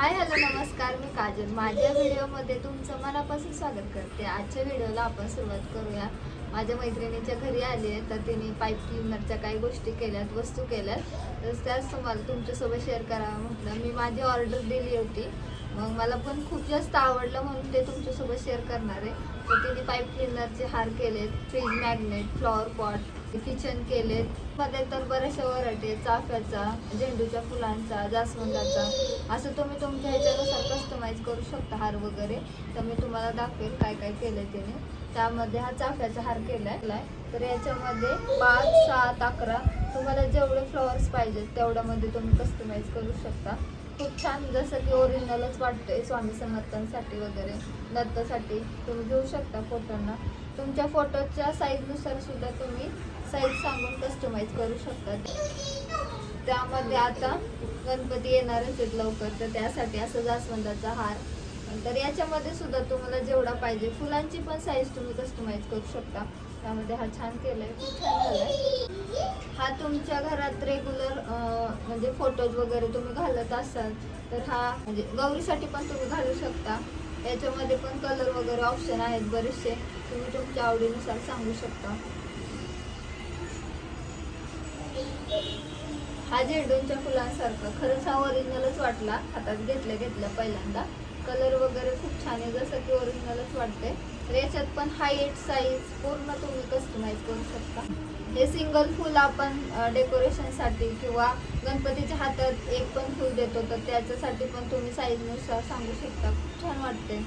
Hi hello नमस्कार, मी काजल. माझ्या व्हिडिओमध्ये तुमचं मनापासून स्वागत करते. आजच्या व्हिडिओला आपण सुरुवात करूया. माझ्या मैत्रिणीच्या घरी आली आहे, तर तिने पाईप क्लीनरच्या काही गोष्टी केल्यात, वस्तू केल्यात, तर त्याच तुम्हाला तुमच्यासोबत शेअर करावं म्हटलं. मी माझी ऑर्डर दिली होती, मग मला पण खूप जास्त आवडलं म्हणून ते तुमच्यासोबत शेअर करणार आहे. तर तिने पाईप क्लीनरचे हार केलेत, fridge magnet, flower pot, kitchen केलेत. मध्ये तर बऱ्याचशा व्हरायटी आहेत, चाफ्याचा, झेंडूच्या फुलांचा, जास्वंदाचा, असं तुम्ही तुमच्या ह्याच्यानुसार कस्टमाइज करू शकता हार वगैरे. तर मी तुम्हाला दाखवेल काय काय केलंय त्याने. त्यामध्ये हा चाफ्याचा हार केलाय. तर याच्यामध्ये 5, 7, 11 तुम्हाला जेवढे फ्लॉवर्स पाहिजेत तेवढ्यामध्ये तुम्ही कस्टमाइज करू शकता. खूप छान, जसं की ओरिजिनलच वाटतंय. स्वामी समर्थांसाठी वगैरे, दत्तासाठी तुम्ही घेऊ शकता फोटोंना. तुमच्या फोटोच्या साईजनुसार सुद्धा तुम्ही साईज सांगून कस्टमाइज करू शकता. त्यामध्ये आता गणपती येणारच आहेत लवकर, तर त्यासाठी असं जास्वंदाचा हार. तर याच्यामध्ये सुद्धा तुम्हाला जेवढा पाहिजे फुलांची पण साईज तुम्ही कस्टमाइज करू शकता. त्यामध्ये हा छान केलाय, खूप छान झालाय. हा तुमच्या घरात रेग्युलर म्हणजे फोटोज वगैरे तुम्ही घालत असाल तर हा म्हणजे गौरीसाठी पण तुम्ही घालू शकता. याच्यामध्ये पण कलर वगैरे ऑप्शन आहेत बरेचसे, तुम्ही तुमच्या आवडीनुसार सांगू शकता. हा झेंडूच्या फुलांसारखा, खरंच हा ओरिजिनलच वाटला हातात घेतल्या पहिल्यांदा. कलर वगैरे खूप छान आहे, जसं की ओरिजिनलच वाटते. तर याच्यात पण हाईट साईज पूर्ण तुम्ही कस्टमाइज करू शकता. हे सिंगल फुल आपण डेकोरेशनसाठी किंवा गणपतीच्या हातात एक पण फुल देतो, तर त्याच्यासाठी पण तुम्ही साईजनुसार सांगू शकता. खूप छान वाटते.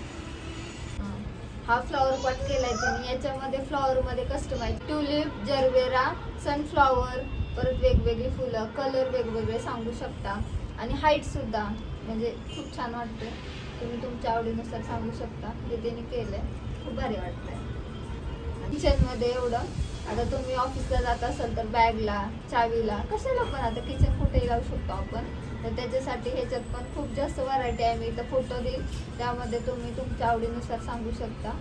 हा फ्लॉवर पॉट केलाय त्यांनी. याच्यामध्ये फ्लॉवरमध्ये कस्टमाइज ट्युलिप, जरबेरा, सनफ्लॉवर, परत वेगवेगळी फुलं, कलर वेगवेगळे सांगू शकता. आणि हाईट सुद्धा म्हणजे खूप छान वाटते. तुम्ही तुमच्या आवडीनुसार सांगू शकता. जे त्यांनी केलंय खूप भारी वाटतंय. किचनमध्ये एवढं, आता तुम्ही ऑफिसला जात असाल तर बॅगला, चावीला, कशाला पण आता किचन कुठेही लावू शकतो आपण. तर त्याच्यासाठी ह्याच्यात पण खूप जास्त व्हरायटी आहे. मी इथं फोटो देईल, त्यामध्ये तुम्ही तुमच्या आवडीनुसार सांगू शकता.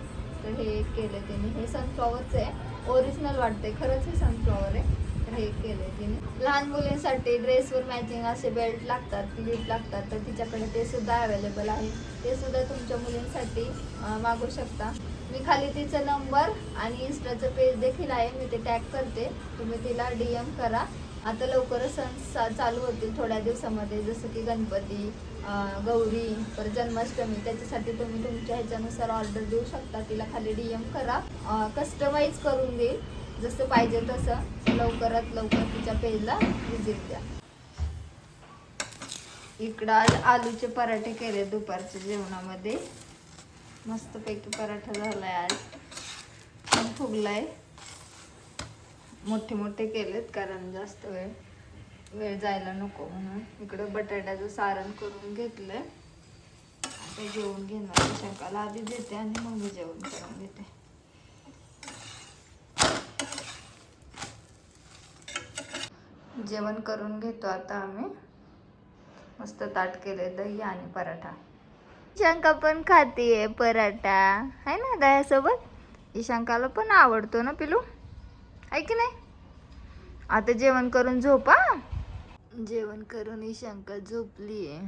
तर हे केलं त्यांनी. हे सनफ्लॉवरचं आहे, ओरिजिनल वाटते, खरंच हे सनफ्लॉवर आहे. तर हे केलंय तिने. लहान मुलींसाठी ड्रेसवर मॅचिंग असे बेल्ट लागतात, क्लिप लागतात, तर तिच्याकडे ते सुद्धा अवेलेबल आहे. ते सुद्धा तुमच्या मुलींसाठी मागू शकता. मी खाली तिचा नंबर आणि इंस्टाचं पेज देखील आहे, मी ते टॅग करते. तुम्ही तिला DM करा. आता लवकरच सण चालू होतील थोड्या दिवसामध्ये, जसं की गणपती, गौरी, परत जन्माष्टमी. त्याच्यासाठी तुम्ही तुमच्या ह्याच्यानुसार ऑर्डर देऊ शकता. तिला खाली DM करा, कस्टमाइज करून देईल जसं पाहिजे तसं. लवकरात लवकर तिच्या पेजला व्हिजिट द्या. इकडं आज आलूचे पराठे केले दुपारच्या जेवणामध्ये. मस्तपैकी पराठा झालाय आज, छान फुगलाय. मोठे मोठे केलेत कारण जास्त वेळ जायला नको म्हणून. इकडं बटाट्याचं सारण करून घेतलंय. आता जेवण घेणार. शंकाला आधी देते आणि मग मी जेवण करून घेते. जेवण करून घेतो आता आम्ही. मस्त ताट केले, दही आणि पराठा. ईशांका पण खातीये पराठा, आहे ना दह्यासोबत. ईशांकाला पण आवडतो ना पिलू, आहे की नाही. आता जेवण करून झोपा. जेवण करून ईशांका झोपलीये.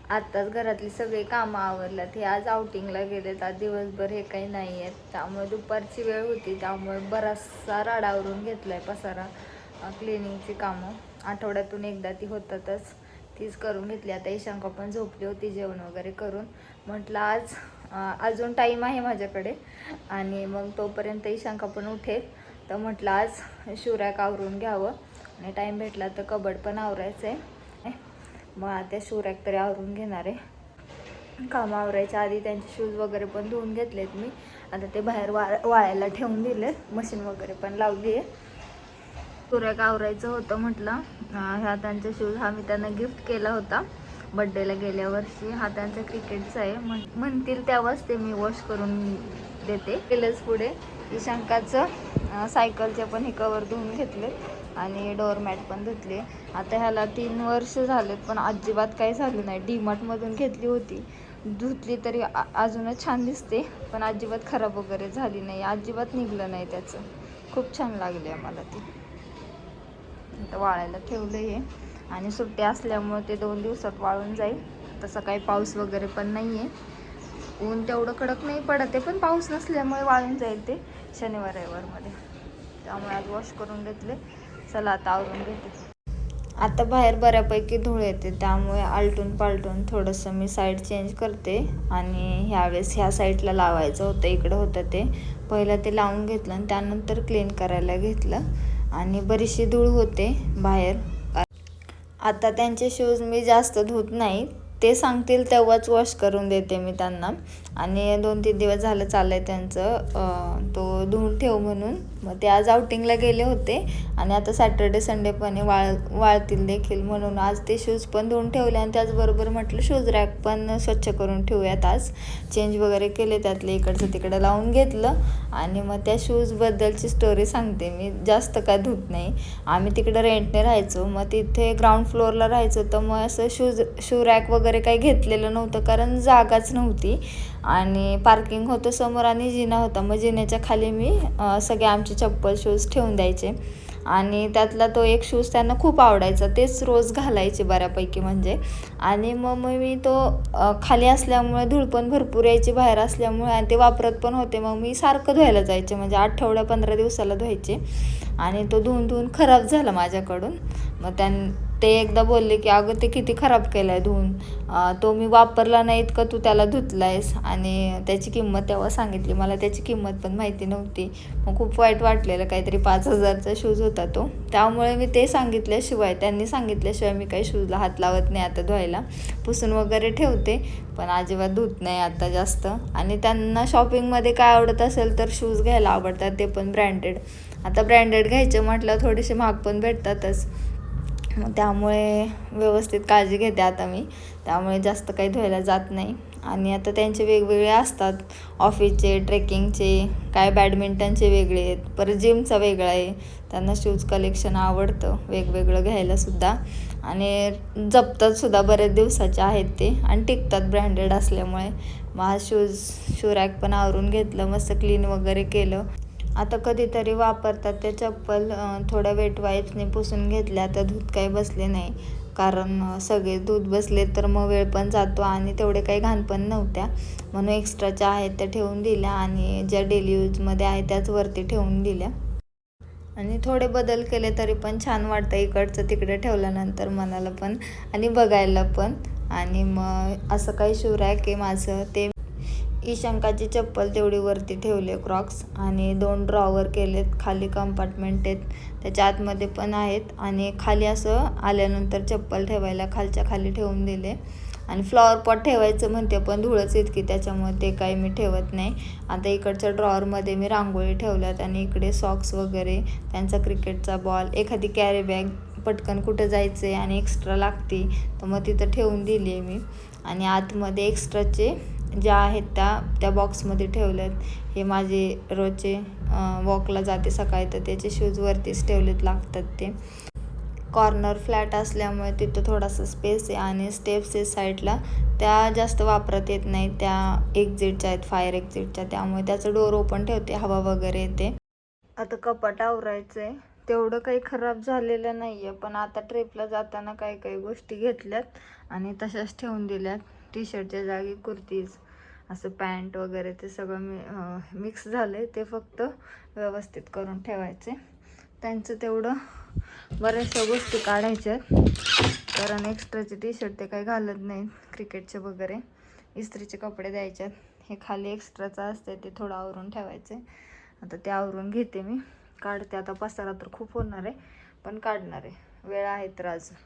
आत्ताच घरातली सगळी कामं आवरल्यात. हे आज आउटिंगला गेलेत, आज दिवसभर हे काही नाही आहेत. त्यामुळे दुपारची वेळ होती, त्यामुळे बराचसा राडावरून घेतलाय पसारा. क्लिनिंगची कामं आठवड्यातून एकदा ती होतातच, तीच करून घेतली. आता ईशांका पण झोपली होती जेवण वगैरे करून. म्हटलं आज अजून टाईम आहे माझ्याकडे आणि मग तोपर्यंत ईशांका पण उठेल, तर म्हटलं आज शिवरॅक आवरून घ्यावं. आणि टाईम भेटला तर कबड पण आवरायचं आहे. मग आता शिवरॅक तरी आवरून घेणार आहे. कामं आवरायच्या आधी त्यांचे शूज वगैरे पण धुवून घेतलेत मी. आता ते बाहेर वाळायला ठेवून दिलेत, मशीन वगैरे पण लावली आहे. शिवरॅक आवरायचं होतं म्हटलं. ह्या त्यांचे शूज हा मी त्यांना गिफ्ट केला होता बड्डेला गेल्या वर्षी. हा त्यांचा क्रिकेटचा आहे, म्हणतील तेव्हाच ते मी वॉश करून देते. केलंच पुढे ईशांकाचं सायकलचे पण हे कवर धुवून घेतले आणि डोअरमॅट पण धुतले. आता ह्याला 3 वर्ष झालेत, पण अजिबात काही झालं नाही. डीमार्टमधून घेतली होती, धुतली तरी अजूनच छान दिसते, पण अजिबात खराब वगैरे झाली नाही, अजिबात निघलं नाही त्याचं. खूप छान लागले मला ती. आता वाळायला ठेवलं हे. आणि सुट्टी असल्यामुळे ते 2 दिवसात वाळून जाईल. तसं काही पाऊस वगैरे पण नाही आहे, ऊन तेवढं कडक नाही पडत आहे, पण पाऊस नसल्यामुळे वाळून जाईल ते शनिवार रविवारमध्ये. त्यामुळे आज वॉश करून घेतले. चला आता आवरून घेते. आता बाहेर बऱ्यापैकी धूळ येते, त्यामुळे आलटून पालटून थोडंसं मी साईड चेंज करते. आणि ह्यावेळेस ह्या साईडला लावायचं होतं, इकडं होतं ते पहिलं ते लावून घेतलं आणि त्यानंतर क्लीन करायला घेतलं. आणि बरीचशी धूळ होते बाहेर. आता त्यांचे शूज मी जास्त धुत नाही, ते सांगतील तेव्हाच वॉश करून देते मी त्यांना. आणि 2-3 दिवस झालं चाललं आहे त्यांचं तो धुवून ठेव म्हणून. मग ते आज आउटिंगला गेले होते आणि आता सॅटर्डे संडे पण वाळतील देखील, म्हणून आज ते शूज पण धुवून ठेवले. आणि त्याचबरोबर म्हटलं शूज रॅक पण स्वच्छ करून ठेवूयात. आज चेंज वगैरे केले, त्यातले इकडचं तिकडं लावून घेतलं. आणि मग त्या शूजबद्दलची स्टोरी सांगते मी. जास्त काय धुत नाही, आम्ही तिकडं रेंटने राहायचो, मग तिथे ग्राउंड फ्लोअरला राहायचो, तर मग असं शू रॅक वगैरे काही घेतलेलं नव्हतं, कारण जागाच नव्हती. आणि पार्किंग होतं समोर आणि जिना होता. मग जिन्याच्या खाली मी सगळे आमचे चप्पल शूज ठेवून द्यायचे. आणि त्यातला तो एक शूज त्यांना खूप आवडायचा, तेच रोज घालायचे बऱ्यापैकी म्हणजे. आणि मग मी तो खाली असल्यामुळे धूळ पण भरपूर यायची बाहेर असल्यामुळे, आणि ते वापरत पण होते. मग मी सारखं धुवायला जायचे, म्हणजे 15 दिवसाला धुवायचे. आणि तो धुवून खराब झाला माझ्याकडून. मग ते एकदा बोलले की अगं ते किती खराब केलं आहे धुवून, तो मी वापरला नाही इतकं तू त्याला धुतला आहेस. आणि त्याची किंमत तेव्हा सांगितली, मला त्याची किंमत पण माहिती नव्हती. मग खूप वाईट वाटलेलं, काहीतरी 5,000चा शूज होता तो. त्यामुळे मी ते सांगितल्याशिवाय, त्यांनी सांगितल्याशिवाय मी काही शूजला हात लावत नाही आता धुवायला. पुसून वगैरे ठेवते, पण अजिबात धुत नाही आता जास्त. आणि त्यांना शॉपिंगमध्ये काय आवडत असेल तर शूज घ्यायला आवडतात, ते पण ब्रँडेड. आता ब्रँडेड घ्यायचे म्हटलं थोडेसे महाग पण भेटतातच, मग त्यामुळे व्यवस्थित काळजी घेते आता मी. त्यामुळे जास्त काही धुवायला जात नाही. आणि आता त्यांचे वेगवेगळे असतात, ऑफिसचे, ट्रेकिंगचे, काय बॅडमिंटनचे वेगळे आहेत, परत जिमचा वेगळा आहे. त्यांना शूज कलेक्शन आवडतं वेगवेगळं घ्यायलासुद्धा. आणि जपतातसुद्धा, बरेच दिवसाचे आहेत ते आणि टिकतात ब्रँडेड असल्यामुळे. मग हा शू रॅक पण आवरून घेतलं, मस्त क्लीन वगैरे केलं. आता कधीतरी वापरतात ते चप्पल थोड्या वेट वाईप्सने पुसून घेतल्या, तर धूत काही बसले नाही. कारण सगळे धूत बसले तर मग वेळ पण जातो आणि तेवढे काही घाण पण नव्हत्या, म्हणून एक्स्ट्राच्या आहेत त्या ठेवून दिल्या. आणि ज्या डेली यूजमध्ये आहे त्याच वरती ठेवून दिल्या. आणि थोडे बदल केले तरी पण छान वाटतं, इकडचं तिकडे ठेवल्यानंतर मनाला पण आणि बघायला पण. आणि मग असं काही शू रॅक आहे माझं. ते ईशांकाची चप्पल तेवढी वरती ठेवले, क्रॉक्स. आणि 2 ड्रॉवर केलेत, खाली कंपार्टमेंट आहेत, त्याच्या आतमध्ये पण आहेत. आणि खाली असं आल्यानंतर चप्पल ठेवायला खालच्या खाली ठेवून दिले. आणि फ्लॉवर पॉट ठेवायचं म्हणते, पण धूळच इतकी त्याच्यामुळे ते काही मी ठेवत नाही. आता इकडच्या ड्रॉवरमध्ये मी रांगोळी ठेवल्यात, आणि इकडे सॉक्स वगैरे, त्यांचा क्रिकेटचा बॉल, एखादी कॅरी बॅग, पटकन कुठं जायचं आहे आणि एक्स्ट्रा लागते तर मग तिथं ठेवून दिली आहे मी. आणि आतमध्ये एक्स्ट्राचे ज्या आहेत त्या बॉक्समध्ये ठेवल्यात. हे माझे रोजचे वॉकला जाते सकाळी, तर त्याचे शूज वरतीच ठेवलेत, लागतात ते. कॉर्नर फ्लॅट असल्यामुळे तिथं थोडासा स्पेस आहे. आणि स्टेप्स आहे साईडला, त्या जास्त वापरत येत नाही, त्या एक्झिटच्या आहेत, फायर एक्झिटच्या, त्यामुळे त्याचं डोर ओपन ठेवते, हवा वगैरे येते. आता कपाट आवरायचं आहे. तेवढं काही खराब झालेलं नाही आहे, पण आता ट्रिपला जाताना काही काही गोष्टी घेतल्यात आणि तशाच ठेवून दिल्यात. टी शर्टच्या जागी कुर्तीज, असं पॅन्ट वगैरे ते सगळं मिक्स झालं आहे, ते फक्त व्यवस्थित करून ठेवायचे. त्यांचं तेवढं बऱ्याचशा गोष्टी काढायच्यात, कारण एक्स्ट्राचे टी शर्ट ते काही घालत नाहीत, क्रिकेटचे वगैरे. इस्त्रीचे कपडे द्यायच्यात, हे खाली एक्स्ट्राचं असते ते थोडं आवरून ठेवायचे. आता ते आवरून घेते मी, काढते. आता पसारा तर खूप होणार आहे, पण काढणार आहे, वेळ आहे तर अजून.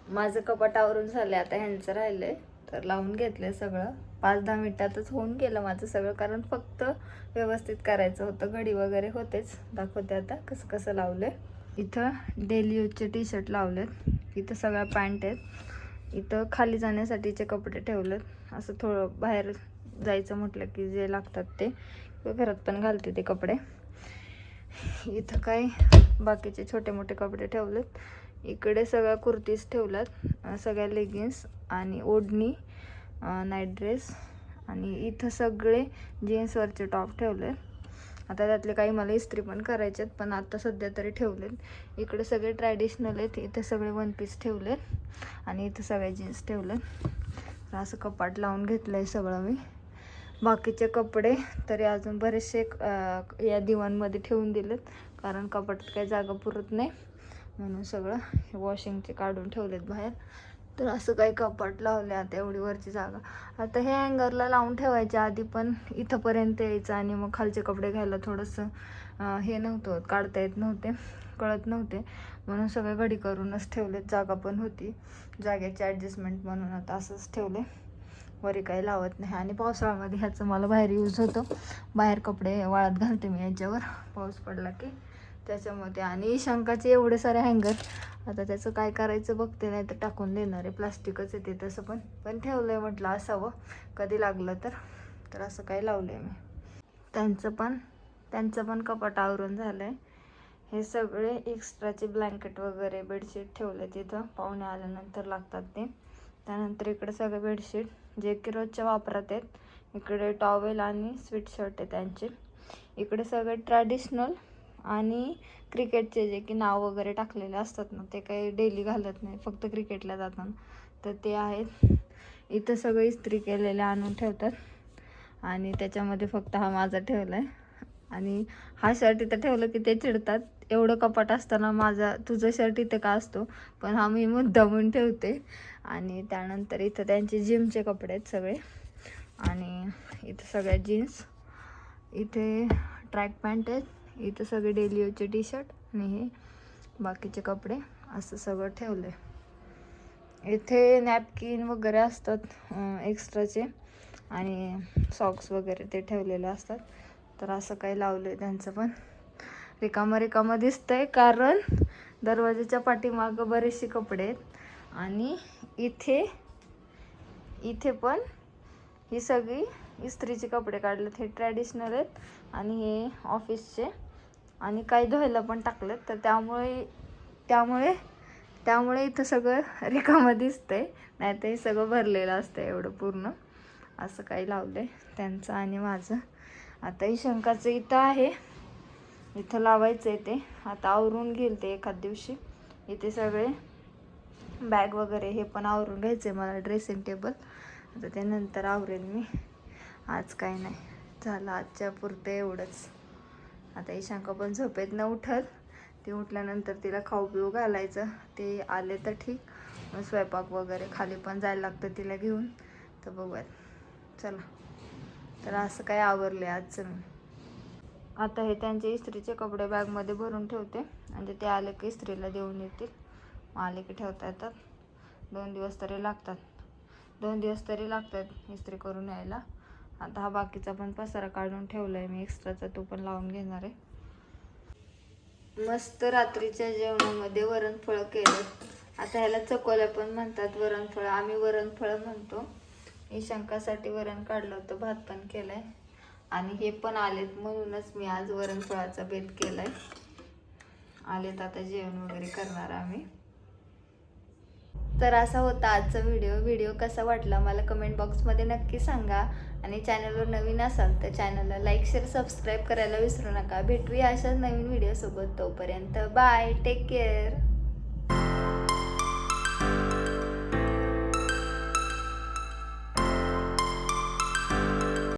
माझं कपाट आवरून झालं, आता ह्यांचं राहिलंय तर लावून घेतलंय सगळं. 5-10 मिनिटातच होऊन गेलं माझं सगळं, कारण फक्त व्यवस्थित करायचं होतं. घडी वगैरे होतेच, दाखवते आता कसं कसं लावलंय. इथं डेली यूजचे टी शर्ट लावलेत, इथं सगळ्या पॅन्ट आहेत, इथं खाली जाण्यासाठीचे कपडे ठेवलेत. असं थोडं बाहेर जायचं म्हटलं की जे लागतात ते, किंवा घरात पण घालते ते कपडे. इथं काही बाकीचे छोटे मोठे कपडे ठेवलेत. इकडे सगळ्या कुर्तीज ठेवल्यात, सगळ्या लेगिन्स आणि ओढणी, नाईट ड्रेस, आणि इथं सगळे जीन्सवरचे टॉप ठेवले. आता त्यातले काही मला इस्त्री पण करायचे आहेत, पण आता सध्या तरी ठेवलेत. इकडे सगळे ट्रॅडिशनल आहेत, इथे सगळे वन पीस ठेवलेत, आणि इथं सगळे जीन्स ठेवलेत. असं कपाट लावून घेतलं आहे सगळं मी. बाकीचे कपडे तरी अजून बरेचसे या दिवाणमध्ये ठेवून दिलेत, कारण कपाटात काही जागा पुरत नाही म्हणून सगळं वॉशिंगचे काढून ठेवलेत बाहेर. तर असं काही कपाट लावले. आता एवढी वरची जागा, आता हे हँगरला लावून ठेवायच्या आधी पण इथंपर्यंत यायचं, आणि मग खालचे कपडे घ्यायला थोडंसं हे नव्हतं, काढता येत नव्हते, कळत नव्हते, म्हणून सगळे घडी करूनच ठेवलेत. जागा पण होती, जागेची ॲडजस्टमेंट म्हणून आता असंच ठेवले, वरी काही लावत नाही. आणि पावसाळ्यामध्ये ह्याचं मला बाहेर यूज होतं, बाहेर कपडे वाळत घालते मी याच्यावर पाऊस पडला की, त्याच्यामध्ये. आणि ईशांकाचे एवढे सारे हँगर, आता त्याचं काय करायचं बघते, नाही तर टाकून देणार आहे. प्लास्टिकच येते तसं, पण ठेवलं आहे म्हटलं असावं कधी लागलं तर असं काही लावलं आहे मी. त्यांचं पण कपाट आवरून झालं आहे. हे सगळे एक्स्ट्राचे ब्लँकेट वगैरे बेडशीट ठेवले तिथं, पाहुणे आल्यानंतर लागतात ते. त्यानंतर इकडे सगळे बेडशीट जे की रोजच्या वापरात आहेत. इकडे टॉवेल आणि स्वेटशर्ट आहे त्यांचे. इकडे सगळे ट्रॅडिशनल आणि क्रिकेटचे जे की नाव वगैरे टाकलेले असतात ना, ते काही डेली घालत नाही, फक्त क्रिकेटला जाताना, तर ते आहेत. इथं सगळं इस्त्री केलेले आणून ठेवतात, आणि त्याच्यामध्ये फक्त हा माझा ठेवला आहे. आणि हा शर्ट इथं ठेवलं की ते चिडतात, एवढं कपाट असताना माझा तुझं शर्ट इथं का असतो, पण हा मी मुद्दामून ठेवते. आणि त्यानंतर इथं त्यांचे जिमचे कपडे आहेत सगळे, आणि इथं सगळ्या जीन्स, इथे ट्रॅक पॅन्ट आहेत, इथं सगळे डेली यूजचे टी शर्ट, आणि हे बाकीचे कपडे असं सगळं ठेवलं आहे. इथे नॅपकिन वगैरे असतात एक्स्ट्राचे, आणि सॉक्स वगैरे ते ठेवलेले असतात. तर असं काही लावलं आहे. त्यांचं पण रिकामं दिसतंय, कारण दरवाजाच्या पाठीमागं बरेचसे कपडे आहेत. आणि इथे पण ही सगळी इस्त्रीचे कपडे काढलेत. हे ट्रॅडिशनल आहेत, आणि हे ऑफिसचे, आणि काही धुवायला पण टाकलेत. तर त्यामुळे इथं सगळं रिकामं दिसतंय, नाही तर हे सगळं भरलेलं असतं एवढं पूर्ण. असं काही लावलं आहे त्यांचं आणि माझं. आता ईशांकाचं इथं आहे, इथं लावायचं आहे ते, आता आवरून घेईल ते एखाद दिवशी. इथे सगळे बॅग वगैरे हे पण आवरून घ्यायचं आहे मला, ड्रेसिंग टेबल. आता ते नंतर आवरेल मी, आज काय नाही झालं, आजच्या पुरतं एवढंच. आता ईशांका पण झोपेत न उठत, ते उठल्यानंतर तिला खाऊ पिऊ घालायचं, ते आले तर ठीक, मग स्वयंपाक वगैरे खाली पण जायला लागतं तिला घेऊन. तर बघूयात, चला. तर असं काय आवरले आजचं मी. आता हे त्यांचे इस्त्रीचे कपडे बॅगमध्ये भरून ठेवते, म्हणजे ते आले की इस्त्रीला देऊन येतील, आले की ठेवता येतात. 2 दिवस तरी लागतात इस्त्री करून यायला. आता हा बाकीचा पण पसारा काढून ठेवला आहे मी एक्स्ट्राचा, तो पण लावून घेणार आहे. मस्त रात्रीच्या जेवणामध्ये वरणफळं केलं. आता ह्याला चकोल्या पण म्हणतात, वरणफळं आम्ही वरणफळं म्हणतो. ईशांकासाठी वरण काढलं होतं, भात पण केलाय, आणि हे पण आलेत म्हणूनच मी आज वरणफळाचा बेत केलाय. आलेत आता जेवण वगैरे करणार आम्ही. तर असा होता आजचा व्हिडिओ कसा वाटला मला कमेंट बॉक्समध्ये नक्की सांगा. आणि चॅनलवर नवीन असाल तर चॅनलला लाईक शेअर सबस्क्राईब करायला विसरू नका. भेटूया अशाच नवीन व्हिडिओसोबत, तोपर्यंत बाय, टेक केअर.